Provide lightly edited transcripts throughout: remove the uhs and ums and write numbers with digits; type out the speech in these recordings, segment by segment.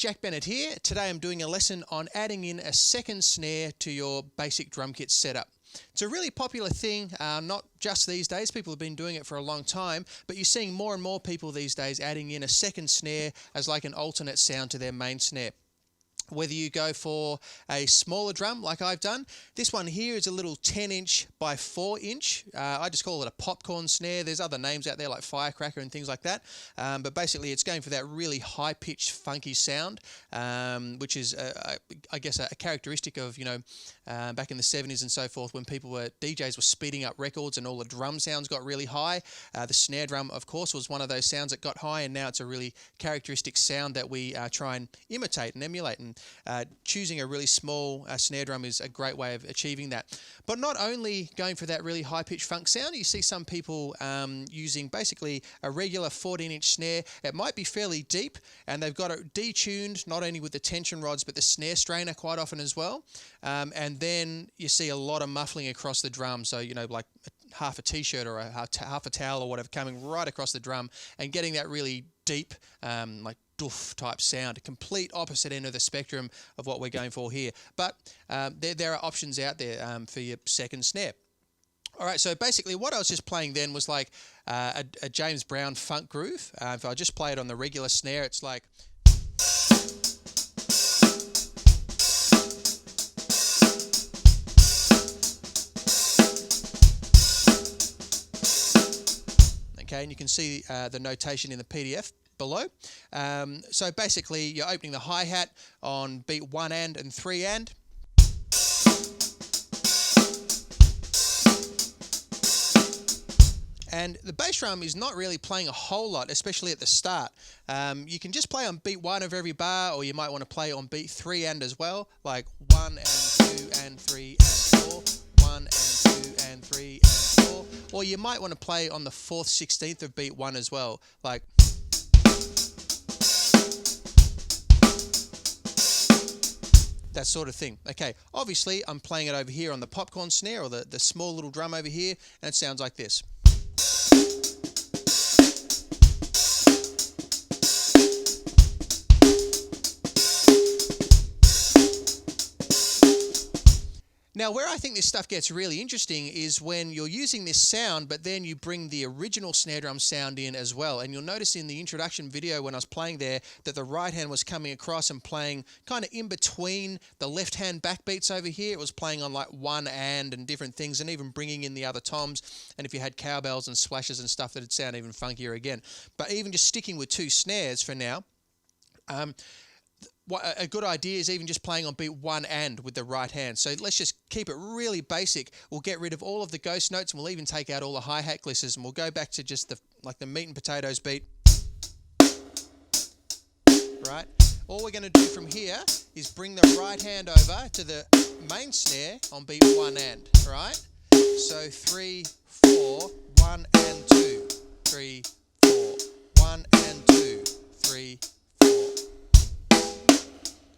Jack Bennett here. Today I'm doing a lesson on adding in a second snare to your basic drum kit setup. It's a really popular thing, not just these days. People have been doing it for a long time, but you're seeing more and more people these days adding in a second snare as like an alternate sound to their main snare. Whether you go for a smaller drum like I've done, this one here is a little 10-inch by 4-inch. I just call it a popcorn snare. There's other names out there like Firecracker and things like that. But basically it's going for that really high-pitched, funky sound, which is, I guess, a characteristic of, back in the 70s and so forth, when DJs were speeding up records and all the drum sounds got really high. The snare drum, of course, was one of those sounds that got high, and now it's a really characteristic sound that we try and imitate and emulate. And choosing a really small snare drum is a great way of achieving that. But not only going for that really high-pitched funk sound, you see some people using basically a regular 14-inch snare. It might be fairly deep, and they've got it detuned not only with the tension rods but the snare strainer quite often as well. And then you see a lot of muffling across the drum, so like half a t-shirt or half a towel or whatever coming right across the drum and getting that really deep like doof type sound, a complete opposite end of the spectrum of what we're going for here. But there are options out there for your second snare. All right, so basically what I was just playing then was like a James Brown funk groove. If I just play it on the regular snare, it's like... Okay, and you can see the notation in the PDF below. So basically you're opening the hi-hat on beat 1 and 3 and. And the bass drum is not really playing a whole lot, especially at the start. You can just play on beat 1 of every bar, or you might want to play on beat 3 and as well, like 1 and 2 and 3 and 4, 1 and 2 and 3 and 4. Or you might want to play on the 4th 16th of beat 1 as well, like... that sort of thing. Okay, obviously I'm playing it over here on the popcorn snare, or the small little drum over here, and it sounds like this. Now, where I think this stuff gets really interesting is when you're using this sound, but then you bring the original snare drum sound in as well. And you'll notice in the introduction video when I was playing there that the right hand was coming across and playing kind of in between the left hand backbeats over here. It was playing on like 1 and different things, and even bringing in the other toms. And if you had cowbells and splashes and stuff, that'd sound even funkier again. But even just sticking with 2 snares for now, a good idea is even just playing on beat 1 and with the right hand. So let's just keep it really basic. We'll get rid of all of the ghost notes, and we'll even take out all the hi-hat glissers, and we'll go back to just the meat and potatoes beat. Right? All we're going to do from here is bring the right hand over to the main snare on beat 1 and. Right? So 3, 4, 1 and 2, 3, 4, 1 and 2, 3,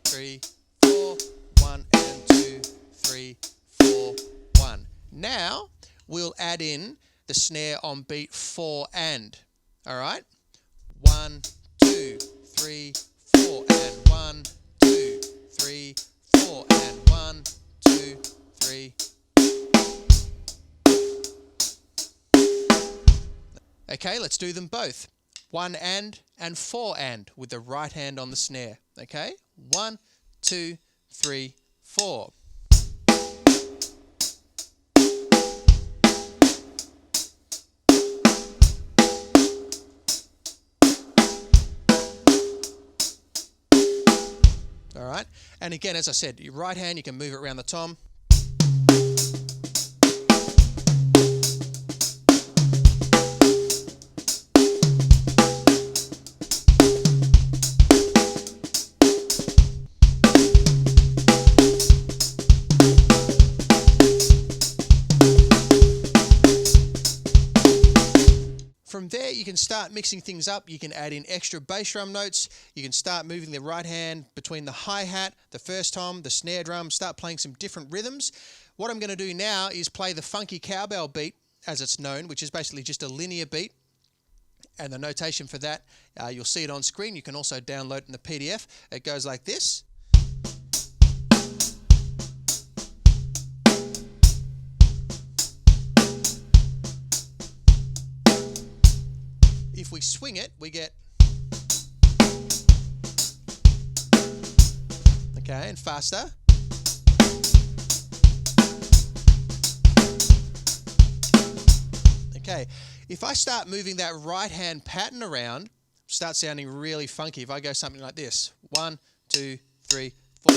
3, 4, 1 and 2, 3, 4, 1. Now we'll add in the snare on beat 4 and. All right? 1, 2, 3, 4 and 1, 2, 3, 4 and 1, 2, 3. Okay, let's do them both. 1 and 4 and with the right hand on the snare. Okay? 1, 2, 3, 4. All right, and again, as I said, your right hand, you can move it around the tom. From there, you can start mixing things up. You can add in extra bass drum notes. You can start moving the right hand between the hi-hat, the first tom, the snare drum, start playing some different rhythms. What I'm going to do now is play the funky cowbell beat, as it's known, which is basically just a linear beat. And the notation for that, you'll see it on screen. You can also download it in the PDF. It goes like this. If we swing it, we get... Okay, and faster. Okay, if I start moving that right hand pattern around, start sounding really funky. If I go something like this, 1, 2, 3, 4.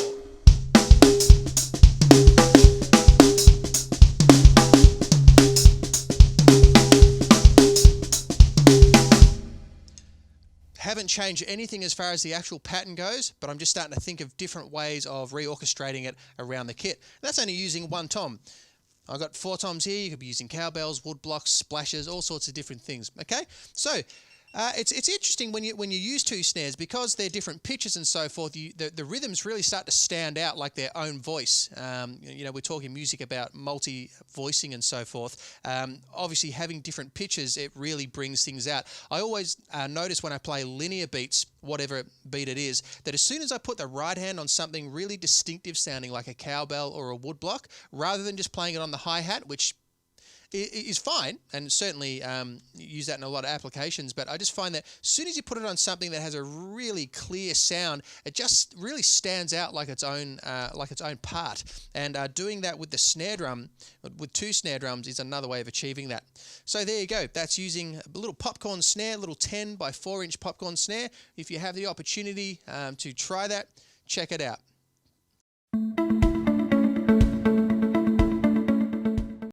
Haven't changed anything as far as the actual pattern goes, but I'm just starting to think of different ways of reorchestrating it around the kit. That's only using one tom. I've got 4 toms here. You could be using cowbells, wood blocks, splashes, all sorts of different things. Okay, so it's interesting when you use 2 snares, because they're different pitches and so forth. The rhythms really start to stand out like their own voice. We're talking music about multi-voicing and so forth. Obviously, having different pitches, it really brings things out. I always notice when I play linear beats, whatever beat it is, that as soon as I put the right hand on something really distinctive sounding like a cowbell or a wood block, rather than just playing it on the hi-hat, which is fine, and certainly use that in a lot of applications, but I just find that as soon as you put it on something that has a really clear sound, it just really stands out like its own part. And doing that with the snare drum, with 2 snare drums, is another way of achieving that. So there you go. That's using a little popcorn snare, little 10 by 4 inch popcorn snare. If you have the opportunity to try that, check it out.